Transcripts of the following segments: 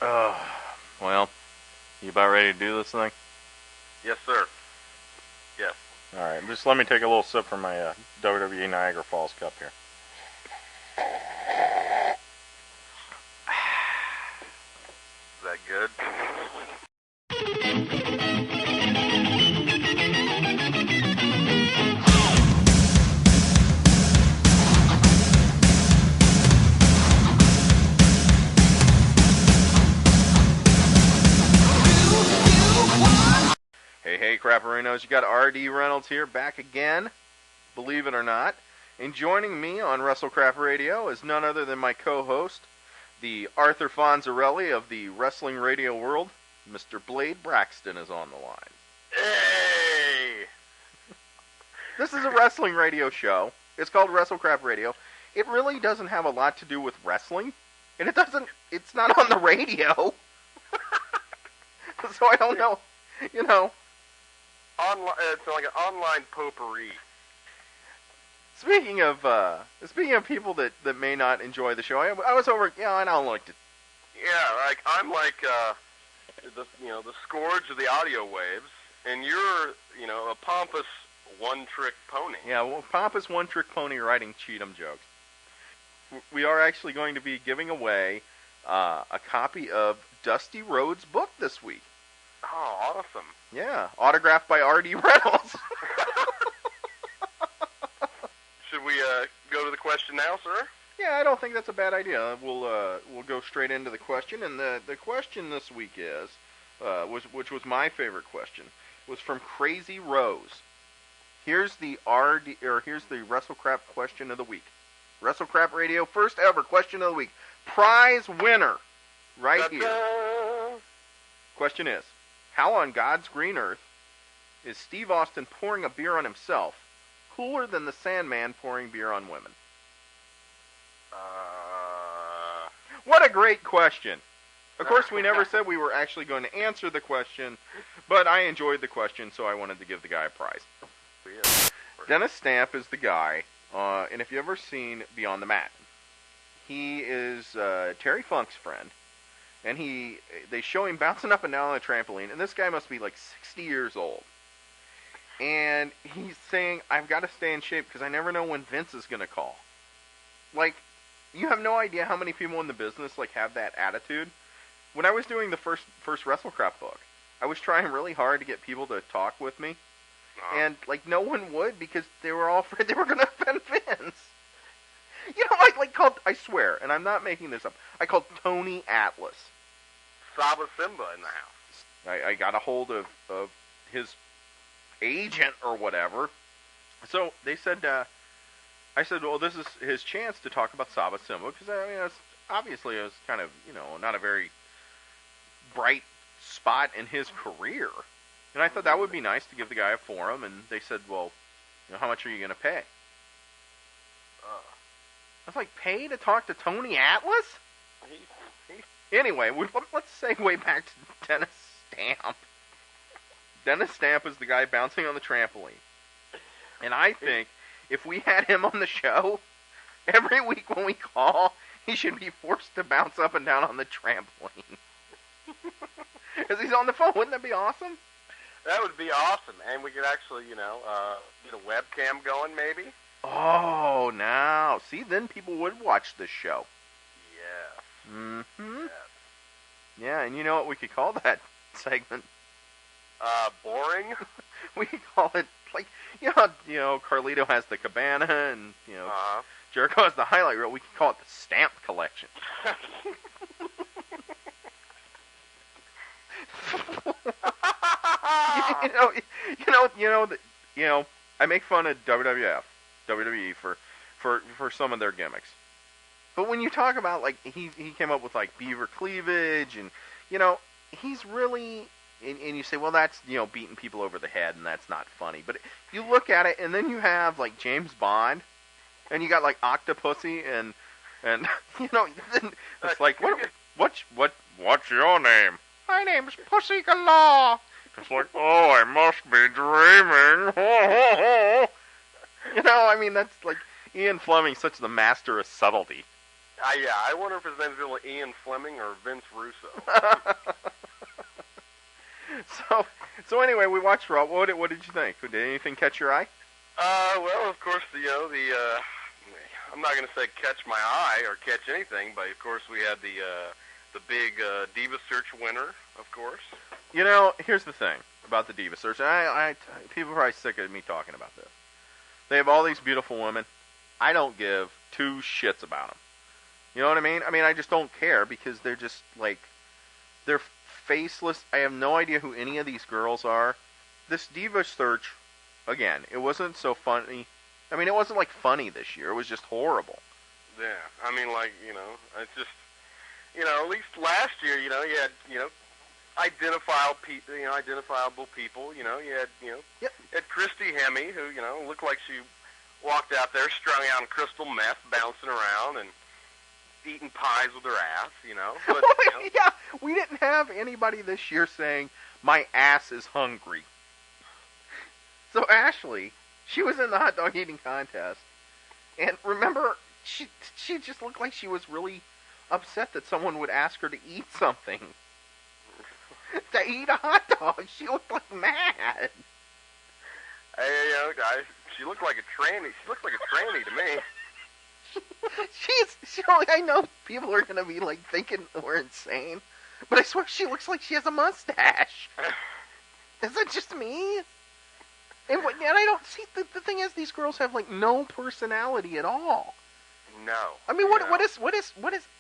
Oh, well, you about ready to do this thing? Yes, sir. Yes. Alright, just let me take a little sip from my WWE Niagra Falls cup here. Is that good? Hey, Crapperinos, you got R.D. Reynolds here, back again, believe it or not. And joining me on Wrestle Crap Radio is none other than my co-host, the Arthur Fonzarelli of the wrestling radio world. Mr. Blade Braxton is on the line. Hey! This is a wrestling radio show. It's called Wrestle Crap Radio. It really doesn't have a lot to do with wrestling, and it's not on the radio. So I don't know, It's like an online potpourri. Speaking of people that may not enjoy the show, I was over. I don't like to. Yeah, I'm the scourge of the audio waves, and you're a pompous one-trick pony. Yeah, well, pompous one-trick pony writing Cheatham jokes. We are actually going to be giving away a copy of Dusty Rhodes' book this week. Oh, awesome! Yeah, autographed by R.D. Reynolds. Should we go to the question now, sir? Yeah, I don't think that's a bad idea. We'll go straight into the question, and the question this week is, which was my favorite question, was from Crazy Rose. Here's the Wrestle Crap question of the week. Wrestle Crap Radio, first ever question of the week. Prize winner, right Ta-da! here. Question is, how on God's green earth is Steve Austin pouring a beer on himself cooler than the Sandman pouring beer on women? What a great question. Of course, we never said we were actually going to answer the question, but I enjoyed the question, so I wanted to give the guy a prize. Yeah. Dennis Stamp is the guy, and if you've ever seen Beyond the Mat, he is Terry Funk's friend, and they show him bouncing up and down on the trampoline, and this guy must be like 60 years old. And he's saying, I've got to stay in shape because I never know when Vince is going to call. Like, you have no idea how many people in the business have that attitude. When I was doing the first WrestleCrap book, I was trying really hard to get people to talk with me. And, no one would because they were all afraid they were going to offend Vince. I swear, and I'm not making this up, I called Tony Atlas. Saba Simba in the house. I got a hold of his agent or whatever. So they said, I said, well, this is his chance to talk about Saba Simba, because obviously it was kind of, not a very bright spot in his career. And I thought that would be nice to give the guy a forum, and they said, well, how much are you going to pay? I was like, pay to talk to Tony Atlas? Anyway, let's segue back to Dennis Stamp. Dennis Stamp is the guy bouncing on the trampoline. And I think if we had him on the show, every week when we call, he should be forced to bounce up and down on the trampoline. Because he's on the phone. Wouldn't that be awesome? That would be awesome. And we could actually, get a webcam going maybe. Oh, now. See, then people would watch this show. Yes. Mm-hmm. Yes. Yeah, and you know what we could call that segment? Boring? We could call it, Carlito has the cabana, and, Jericho has the highlight reel. We could call it the Stamp Collection. I make fun of WWE for some of their gimmicks. But when you talk about, he came up with, beaver cleavage, and, he's really, and you say, well, that's, beating people over the head, and that's not funny. But you look at it, and then you have, James Bond, and you got, Octopussy, and it's like, what's your name? My name's Pussy Galore. It's like, oh, I must be dreaming. That's Ian Fleming, such the master of subtlety. Yeah, I wonder if his name's really Ian Fleming or Vince Russo. So anyway, we watched Raw. What did you think? Did anything catch your eye? Well, of course, I'm not going to say catch my eye or catch anything, but of course we had the big Diva Search winner, of course. You know, here's the thing about the Diva Search. People are probably sick of me talking about this. They have all these beautiful women. I don't give two shits about them. You know what I mean? I mean, I just don't care because they're just like, they're faceless. I have no idea who any of these girls are. This Diva Search, again, it wasn't so funny. I mean, it wasn't like funny this year. It was just horrible. Yeah, I mean, like, it's just, at least last year, you had, identifiable people, you had, Yep. had Christy Hemme, who, looked like she walked out there strung out on crystal meth, bouncing around and eating pies with her ass, But, Yeah, we didn't have anybody this year saying, my ass is hungry. So Ashley, she was in the hot dog eating contest, and remember, she just looked like she was really upset that someone would ask her to eat something. To eat a hot dog, she looked like mad. Hey, guys, she looked like a tranny. She looked like a tranny to me. I know people are gonna be like thinking we're insane, but I swear she looks like she has a mustache. Is that just me? And I don't see the thing is these girls have like no personality at all. No. I mean, what is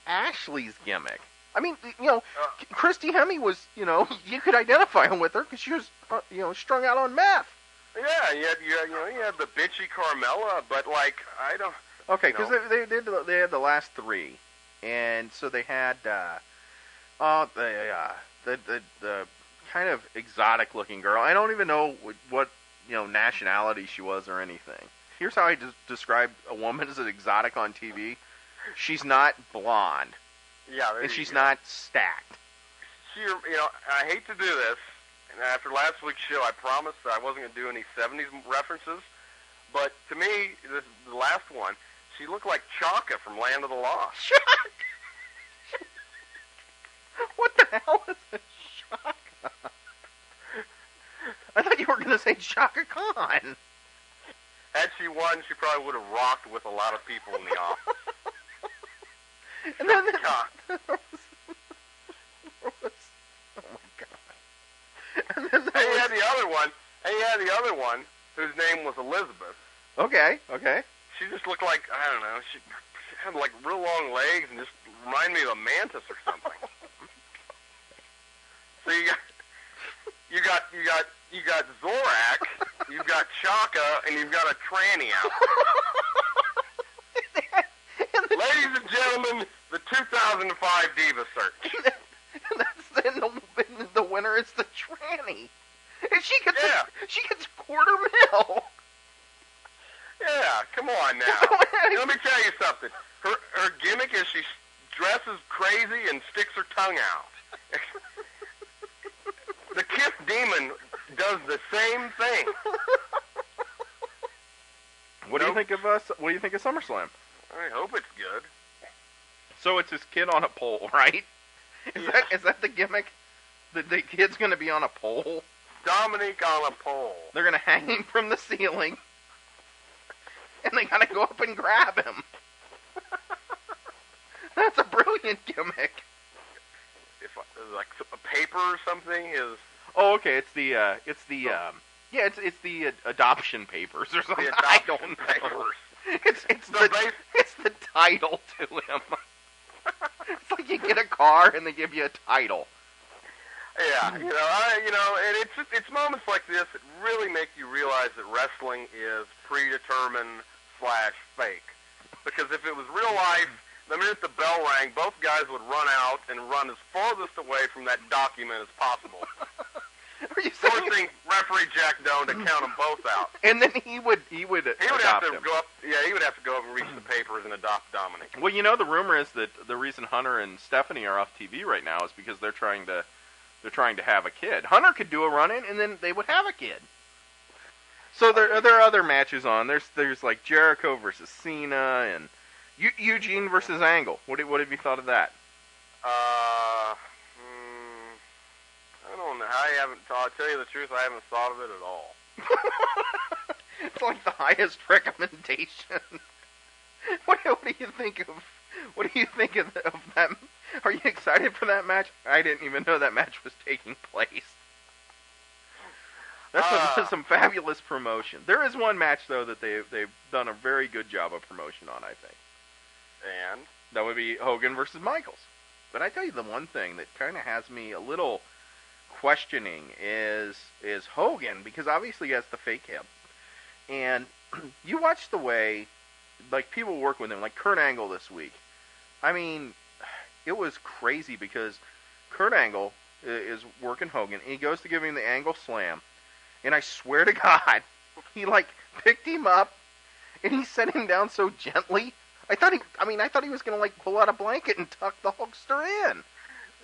Ashley's gimmick? I mean, Christy Hemme was, you could identify with her because she was, strung out on meth. Yeah, you had the bitchy Carmella, but like I don't. Okay, because they had the last three, and so they had the kind of exotic looking girl. I don't even know what nationality she was or anything. Here's how I describe a woman as an exotic on TV. She's not blonde. Yeah, and she's not stacked. I hate to do this, and after last week's show, I promised that I wasn't going to do any 70s references, but to me, the last one, she looked like Chaka from Land of the Lost. Chaka! What the hell is a Chaka? I thought you were going to say Chaka Khan. Had she won, she probably would have rocked with a lot of people in the office. And then there was, oh my god! And then he had the other one, whose name was Elizabeth. Okay. She just looked like, I don't know, she had like real long legs and just reminded me of a mantis or something. So you got Zorak, you've got Chaka, and you've got a tranny out. Ladies and gentlemen, the 2005 Diva Search. And the winner is the tranny. And she gets a quarter mil. Yeah, come on now. Let me tell you something. Her gimmick is she dresses crazy and sticks her tongue out. The Kiss Demon does the same thing. What do you think of What do you think of SummerSlam? I hope it's good. So it's this kid on a pole, right? Is that the gimmick? The kid's going to be on a pole? Dominic on a pole. They're going to hang him from the ceiling. And they got to go up and grab him. That's a brilliant gimmick. Like a paper or something is. Oh, okay. It's the adoption papers or something. I don't know. Papers. It's the title to him. It's like you get a car and they give you a title. Yeah, and it's moments like this that really make you realize that wrestling is predetermined / fake. Because if it was real life, the minute the bell rang, both guys would run out and run as farthest away from that document as possible. Are you saying? Forcing referee Jack Doan to count them both out. And then he would have to go up. Yeah, he would have to go up and reach the papers and adopt Dominic. Well, the rumor is that the reason Hunter and Stephanie are off TV right now is because they're trying to have a kid. Hunter could do a run-in, and then they would have a kid. So there are other matches on. There's like Jericho versus Cena, and Eugene versus Angle. What have you thought of that? I don't know. I'll tell you the truth, I haven't thought of it at all. It's like the highest recommendation. What do you think of? What do you think of that? Are you excited for that match? I didn't even know that match was taking place. That's some fabulous promotion. There is one match though that they've done a very good job of promotion on, I think. And that would be Hogan versus Michaels. But I tell you, the one thing that kind of has me a little questioning is Hogan, because obviously he has the fake hip, and you watch the way like people work with him, like Kurt Angle this week. I mean, it was crazy because Kurt Angle is working Hogan, and he goes to give him the Angle Slam, and I swear to God, he like picked him up, and he set him down so gently. I thought he was gonna like pull out a blanket and tuck the Hulkster in.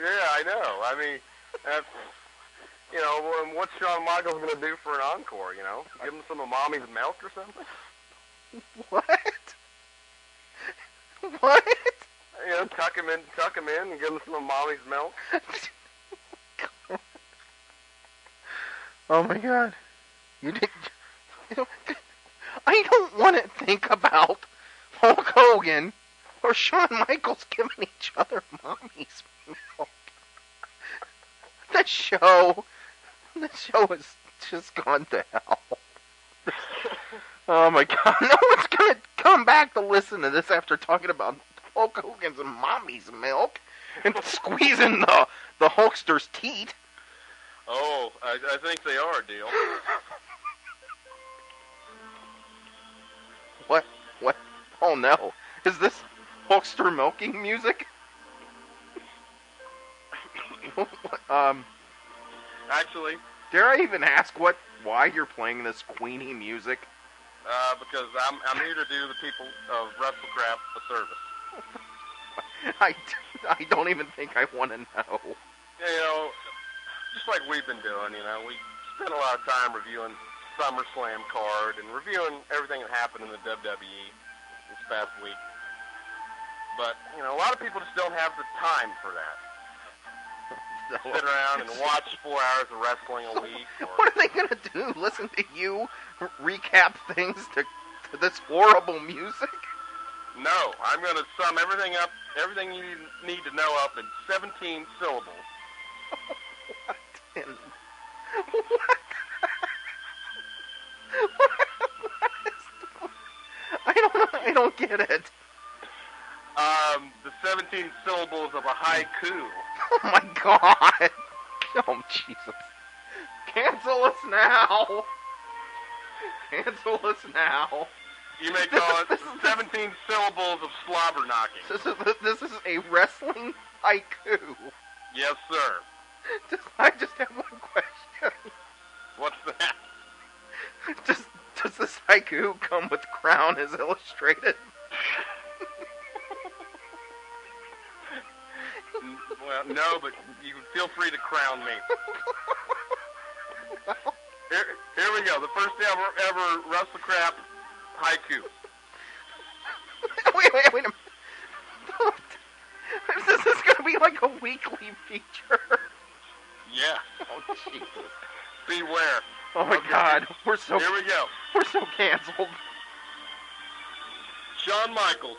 Yeah, I know. I mean, that's, what's Shawn Michaels gonna do for an encore? Give him some of Mommy's milk or something? What? What? Tuck him in, and give him some of Mommy's milk. Oh my God! I don't want to think about Hulk Hogan or Shawn Michaels giving each other Mommy's milk. This show has just gone to hell. Oh my God! No one's gonna come back to listen to this after talking about Hulk Hogan's Mommy's milk and squeezing the Hulkster's teat. Oh, I think they are, Deal. What? Oh no. Is this Hulkster milking music? Actually, dare I even ask why you're playing this Queenie music? Because I'm here to do the people of WrestleCraft a service. I don't even think I want to know. Just like we've been doing, we spent a lot of time reviewing SummerSlam card and reviewing everything that happened in the WWE this past week. But, a lot of people just don't have the time for that. Sit around and watch 4 hours of wrestling a week. What are they going to do? Listen to you recap things to this horrible music? No, I'm going to sum everything you need to know up in 17 syllables. I don't get it. The 17 syllables of a haiku. Oh my God. Oh Jesus. Cancel us now. Cancel us now. You may call it 17 syllables of slobber knocking. This is a wrestling haiku. Yes, sir. I just have one question. What's that? Does this haiku come with Crown as illustrated? Well, no, but you can feel free to crown me. Here we go. The first ever WrestleCraft haiku. Wait a minute. This is going to be like a weekly feature. Yeah. Oh, Jesus. Beware. Oh, my God. Here we go. We're so canceled. Shawn Michaels.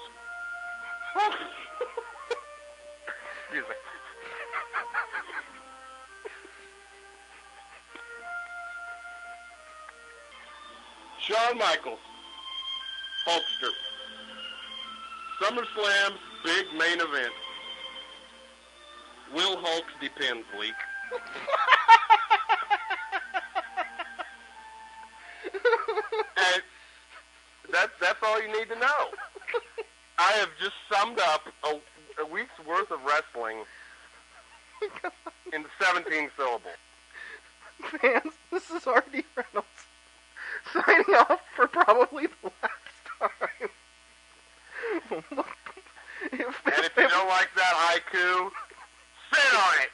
Excuse me. Shawn Michaels. Hulkster. SummerSlam's big main event. Will Hulk's Depends leak. And that's all you need to know. I have just summed up a week's worth of wrestling in 17 syllables. Fans, this is R.D. Reynolds signing off for probably the last time. And if you don't like that haiku, sit on it.